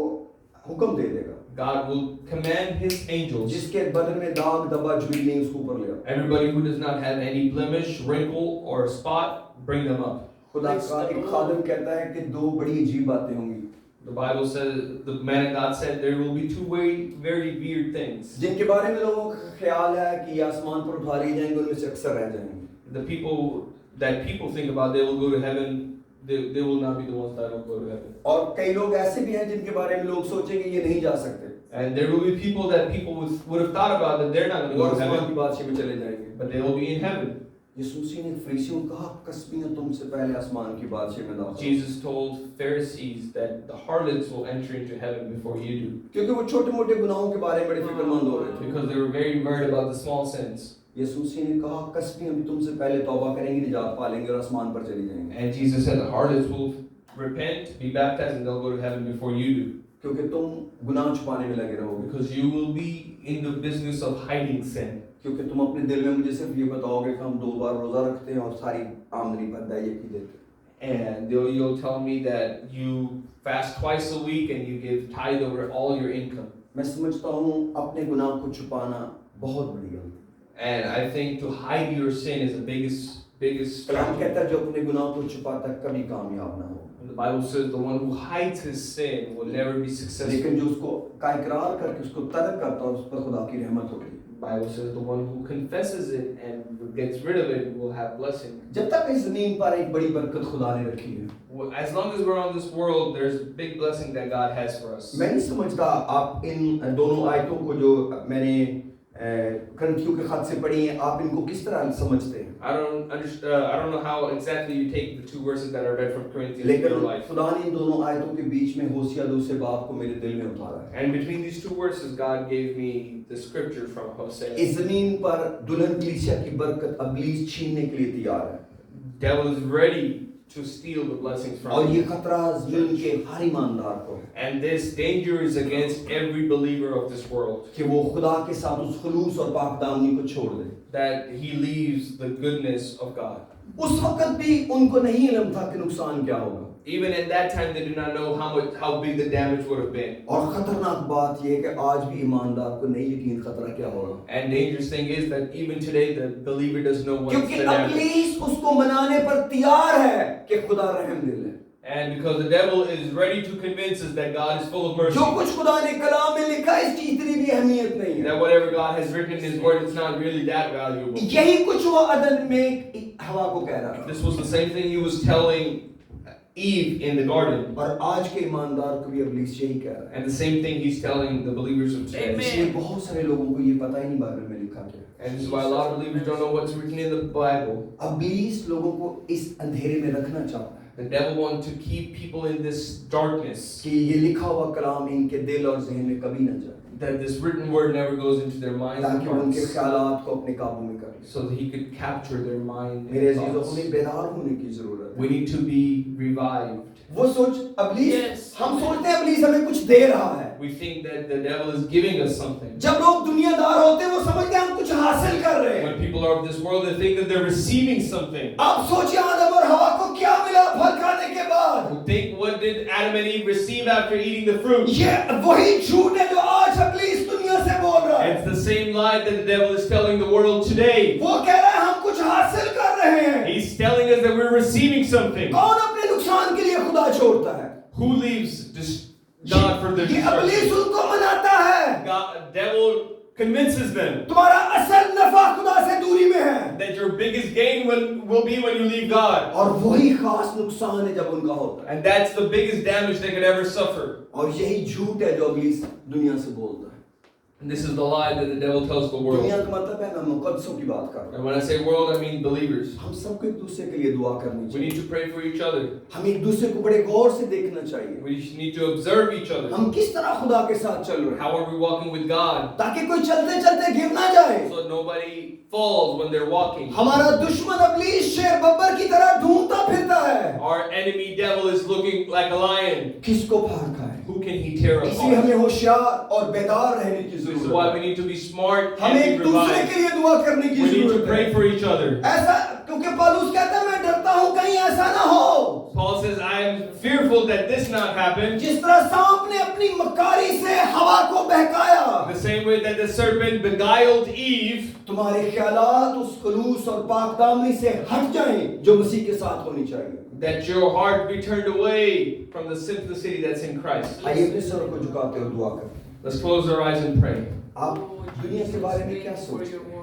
हुक्म दे देगा, God will command His angels. जिसके बदन में दाग दबा झुर्री नहीं उसको ऊपर ले आओ। Everybody who does not have any blemish, wrinkle, or spot, bring them up. खुदा का एक खादिम कहता है कि दो बड़ी अजीब बातें होंगी The Bible says, the man of God said, there will be two very weird things. जिनके बारे में लोगों का ख्याल है कि ये आसमान पर उठा लिए जाएंगे, उनमें से अक्सर रह जाएंगे। The people that people think about, they will go to heaven. They will not be the ones that will go to heaven. और कई लोग ऐसे भी हैं जिनके बारे में लोग सोचेंगे ये नहीं जा सकते, And there will be people that people would have thought about that they're not going to वो go to आसमान की heaven, बादशाही में चले जाएंगे। but they will be in heaven. यीशु मसीह ने फरीसियों को कहा कसबियां तुमसे पहले आसमान की बादशाही में दाखिल। Jesus told Pharisees that the harlots will enter into heaven before you do, क्योंकि वो छोटे-मोटे गुनाहों के बारे में बड़े फिक्रमंद हो रहे थे। because they were very worried about the small sins. यीशु मसीह ने कहा कसबियां भी तुमसे पहले तौबा करेंगी, निजात पालेंगे और आसमान पर चली जाएंगी। And Jesus said the harlots will repent, be baptized, and they'll go to heaven before you do. क्योंकि तुम गुनाह छुपाने में लगे रहोगे, because you will be in the business of hiding sin. क्योंकि तुम अपने दिल में मुझे सिर्फ ये बताओगे कि हम 2 बार रोजा रखते हैं और सारी आमदनी पर दाइये की देते हैं। And you'll tell me that you fast twice a week and you give tithe over all your income. मैं समझता हूँ अपने गुनाह को छुपाना बहुत बड़ी गलती है। And I think to hide your sin is the biggest Kalam tragedy. कहता है जो अपने गुनाह को छुपाता है कभी कामयाब ना हो, And the Bible says the one who hides his sin will never be successful. लेकिन जो उसको का इकरार करके उसको तर्क करता है उस पर खुदा की रहमत होती है। The Bible says the one who confesses it and gets rid of it will have blessing. जब तक इस जमीन पर एक बड़ी बरकत खुदा ने रखी है, As long as we're on this world, there's a big blessing that God has for us. मैं नहीं समझता आप इन दोनों आयतों को जो मैंने करंथियों के खत से पढ़ी हैं, आप इनको किस तरह समझते हैं? I don't know how exactly you take the 2 verses that are read from Corinthians in लेकिन your life. खुदा ने इन दोनों आयतों के बीच में होशिया 2 बाब को मेरे दिल में उतारा है। And between these 2 verses, God gave me the scripture from Hosea. इस जमीन पर दुल्हन कलीसिया की बरकत इब्लीस छीनने के लिए तैयार है, Devil is ready to steal the blessings और from ये you. खतरा जमीन के हर ईमानदार को है And this danger is against every believer of this world. कि वो खुदा के साथ उस खुलूस और पाकदामनी को छोड़ दे। That he leaves the goodness of God. उस वक्त भी उनको नहीं इल्म था कि नुकसान क्या होगा, Even at that time, they did not know how big the damage would have been. और खतरनाक बात यह है कि आज भी ईमानदार को नहीं यकीन खतरा क्या होगा, And dangerous thing is that even today, the believer doesn't know what's क्योंकि the damage. इब्लीस उसको मनाने पर तैयार है कि खुदा रहम दिल है। And because the devil is ready to convince us that God is full of mercy. जो कुछ खुदा ने कलाम में लिखा है इसकी इतनी भी अहमियत नहीं है। That whatever God has written in His Word, it's not really that valuable. यही कुछ वो अदन में हवा को कह रहा था, This was the same thing He was telling Eve in the garden. और आज के ईमानदार को भी इब्लीस यही कह रहा है। And the same thing He's telling the believers of today. इसलिए बहुत सारे लोगों को ये पता ही नहीं बाइबल में लिखा क्या है। And this is why a lot of believers don't know what's written in the Bible. इब्लीस लोगों को इस अंधेरे में रखना चाहता है The devil wants to keep people in this darkness, कि ये लिखा हुआ कलाम इनके दिल और ज़हन में कभी न जाए, that this written word never goes into their minds and ताकि वो उनके hearts, ख्यालात को अपने काबू में कर ले। so that He could capture their mind मेरे and अजीजों, thoughts. हमें बेदार होने की जरूरत We है। need to be revived. वो सोच इब्लीस, Yes. हम सोचते हैं इब्लीस हमें कुछ दे रहा है। We think that the devil is giving us something. जब लोग दुनियादार होते हैं वो समझते हैं हम कुछ हासिल कर रहे हैं। When people are of this world, they think that they're receiving something. आप सोचिए आदम और हवा को क्या मिला फल खाने के बाद? Think, what did Adam and Eve receive after eating the fruit? ये वही झूठ है जो आज इब्लीस दुनिया से बोल रहा है। It's the same lie that the devil is telling the world today. वो कह रहा है हम कुछ हासिल कर रहे हैं। He's telling us that we're receiving something. कौन अपने नुकसान के लिए खुदा छोड़ता है? Who leaves God for their ये इब्लीस destruction? उनको मनाता है। God, devil convinces them तुम्हारा असल नफा खुदा से दूरी में है, that your biggest gain will be when you leave God. और वही खास नुकसान है जब उनका होता है। And that's the biggest damage they could ever suffer. और यही झूठ है जो इब्लीस दुनिया से बोलता है। And this is the lie that the devil tells the world. दुनिया का मतलब है मैं मुकद्दसों की बात कर रहा हूँ। And when I say world, I mean believers. हम सबको एक दूसरे के लिए दुआ करनी We चाहिए। need to pray for each other. हम एक दूसरे को बड़े गौर से देखना चाहिए। We need to observe each other. हम किस तरह खुदा के साथ चल रहे हैं, How are we walking with God? ताकि कोई चलते चलते गिर ना जाए। So nobody falls when they're walking. हमारा दुश्मन इब्लीस शेर बब्बर की तरह ढूंढता फिरता है, Our enemy devil is looking like a lion. किसको फाड़ खाए। Who can he tear इसलिए apart? हमें होशियार और बेदार रहने की This is जरूरत why है। we need to be smart हमें and एक be दूसरे revived. के लिए दुआ करने की We need to जरूरत pray है। for each other. ऐसा क्योंकि पौलुस कहता है मैं डरता हूँ कहीं ऐसा ना हो Paul says, I am fearful that this not happen. जिस तरह सांप ने अपनी मक्कारी से हवा को बहकाया। The same way that the serpent beguiled Eve, तुम्हारे ख्यालात उस खुलूस और पाकदामनी से हट जाएं जो मसीह के साथ होनी चाहिए। that your heart be turned away from the simplicity that's in Christ. आइए अपने सर को झुकाते और दुआ करें। Let's close our eyes and pray. आप दुनिया के बारे में क्या सोचते हैं?